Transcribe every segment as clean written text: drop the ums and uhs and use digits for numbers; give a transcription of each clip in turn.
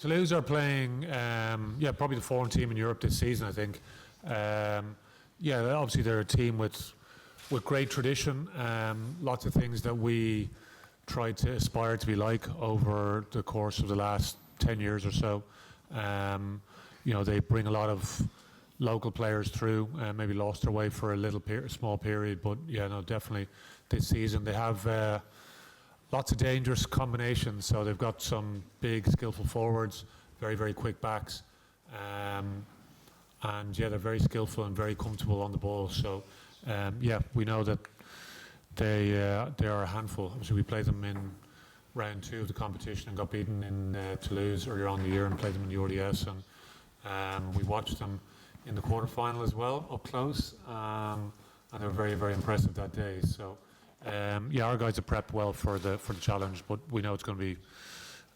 Toulouse are playing, probably the foreign team in Europe this season, I think. Obviously they're a team with great tradition, lots of things that we tried to aspire to be like over the course of the last 10 years or so. They bring a lot of local players through, maybe lost their way for a small period, but definitely this season they have lots of dangerous combinations. So they've got some big, skillful forwards, very, very quick backs, and they're very skillful and very comfortable on the ball. So we know that they are a handful. Obviously, we played them in round 2 of the competition and got beaten in Toulouse earlier on in the year, and played them in the RDS, and we watched them in the quarterfinal as well, up close, and they were very, very impressive that day. So, our guys have prepped well for the challenge, but we know it's going to be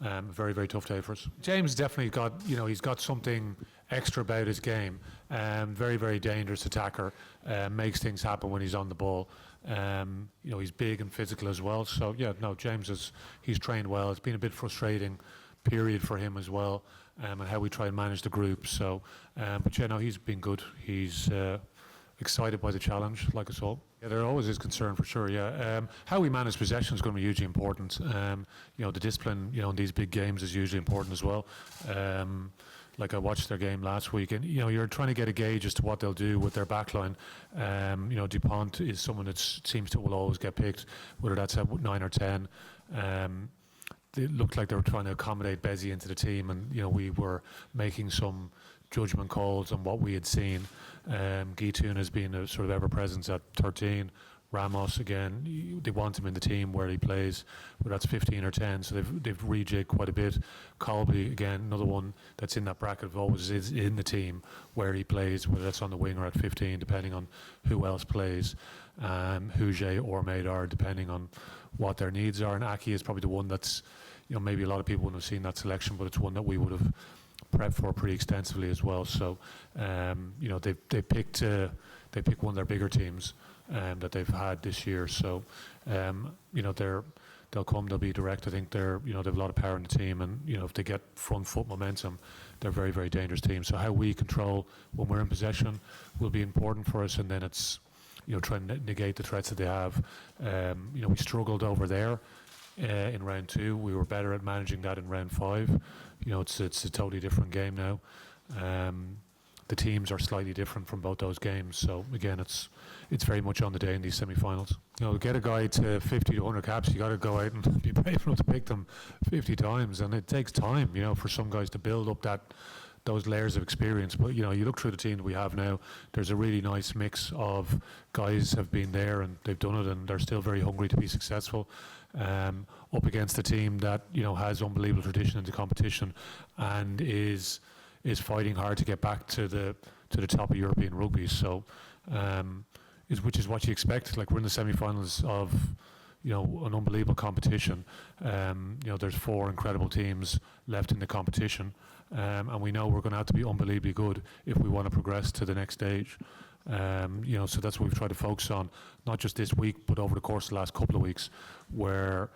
a very, very tough day for us. James definitely got, he's got something extra about his game. Very, very dangerous attacker. Makes things happen when he's on the ball. He's big and physical as well. So, James he's trained well. It's been a bit frustrating period for him as well, and how we try and manage the group. So, he's been good. He's excited by the challenge, like us all. Yeah, there always is concern for sure. Yeah, how we manage possession is going to be hugely important. The discipline, in these big games is usually important as well. Like I watched their game last week, and you're trying to get a gauge as to what they'll do with their backline. Dupont is someone that seems to will always get picked, whether that's at 9 or 10. It looked like they were trying to accommodate Bezzy into the team, and we were making some judgment calls on what we had seen. Guitoun has been a sort of ever presence at 13. Ramos again, they want him in the team where he plays, whether that's 15 or 10. So they've rejigged quite a bit. Colby again, another one that's in that bracket of always is in the team where he plays, whether that's on the wing or at 15, depending on who else plays. Huget or Madar, depending on what their needs are. And Aki is probably the one that's, maybe a lot of people wouldn't have seen that selection, but it's one that we would have prepped for pretty extensively as well. So, they picked one of their bigger teams that they've had this year. So, they'll come, they'll be direct. I think they have a lot of power in the team, and if they get front foot momentum, they're a very, very dangerous team. So how we control when we're in possession will be important for us, and then it's trying to negate the threats that they have. We struggled over there in round 2. We were better at managing that in round 5. It's a totally different game now. The teams are slightly different from both those games. So again, it's very much on the day in these semi-finals. Get a guy to 50 to 100 caps, you got to go out and be brave enough to pick them 50 times, and it takes time, for some guys to build up those layers of experience. But you look through the team that we have now, there's a really nice mix of guys have been there and they've done it, and they're still very hungry to be successful. Up against a team that has unbelievable tradition in the competition and is fighting hard to get back to the top of European rugby. So, which is what you expect. Like, we're in the semi-finals of an unbelievable competition. There's 4 incredible teams left in the competition, and we know we're going to have to be unbelievably good if we want to progress to the next stage. So that's what we've tried to focus on, not just this week, but over the course of the last couple of weeks, where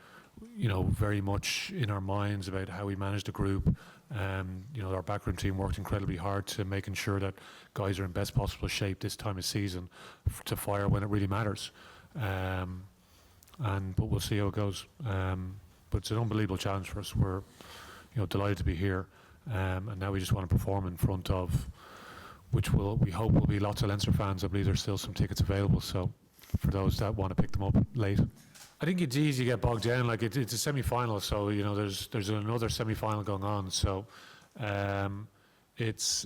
very much in our minds about how we manage the group. Our backroom team worked incredibly hard to making sure that guys are in best possible shape this time of season to fire when it really matters. But we'll see how it goes. But it's an unbelievable challenge for us. We're delighted to be here, and now we just want to perform in front of, which we hope will be lots of Leinster fans. I believe there's still some tickets available, so for those that want to pick them up late. I think it's easy to get bogged down. Like, it's a semi-final, so there's another semi-final going on. So it's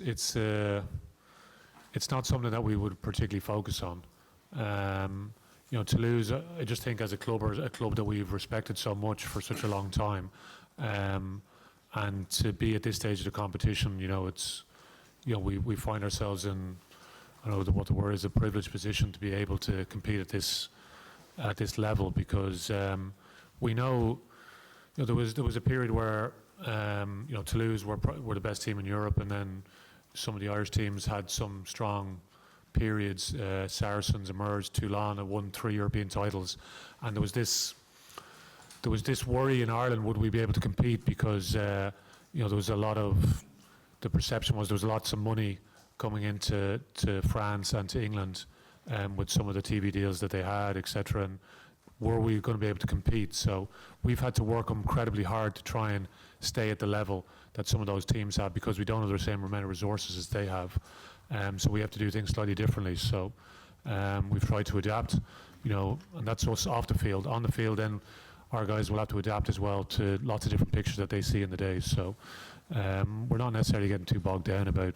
not something that we would particularly focus on. Toulouse, I just think as a club that we've respected so much for such a long time, and to be at this stage of the competition, it's we find ourselves in, I don't know what the word is, a privileged position to be able to compete at this level, because we know, there was a period where Toulouse were the best team in Europe, and then some of the Irish teams had some strong periods. Saracens emerged, Toulon had won 3 European titles, and there was this worry in Ireland, would we be able to compete, because there was a lot of, the perception was there was lots of money coming into France and to England with some of the TV deals that they had, etc. And were we going to be able to compete? So we've had to work incredibly hard to try and stay at the level that some of those teams have, because we don't have the same amount of resources as they have. So we have to do things slightly differently. So we've tried to adapt, and that's us off the field. On the field, then our guys will have to adapt as well to lots of different pictures that they see in the day. So we're not necessarily getting too bogged down about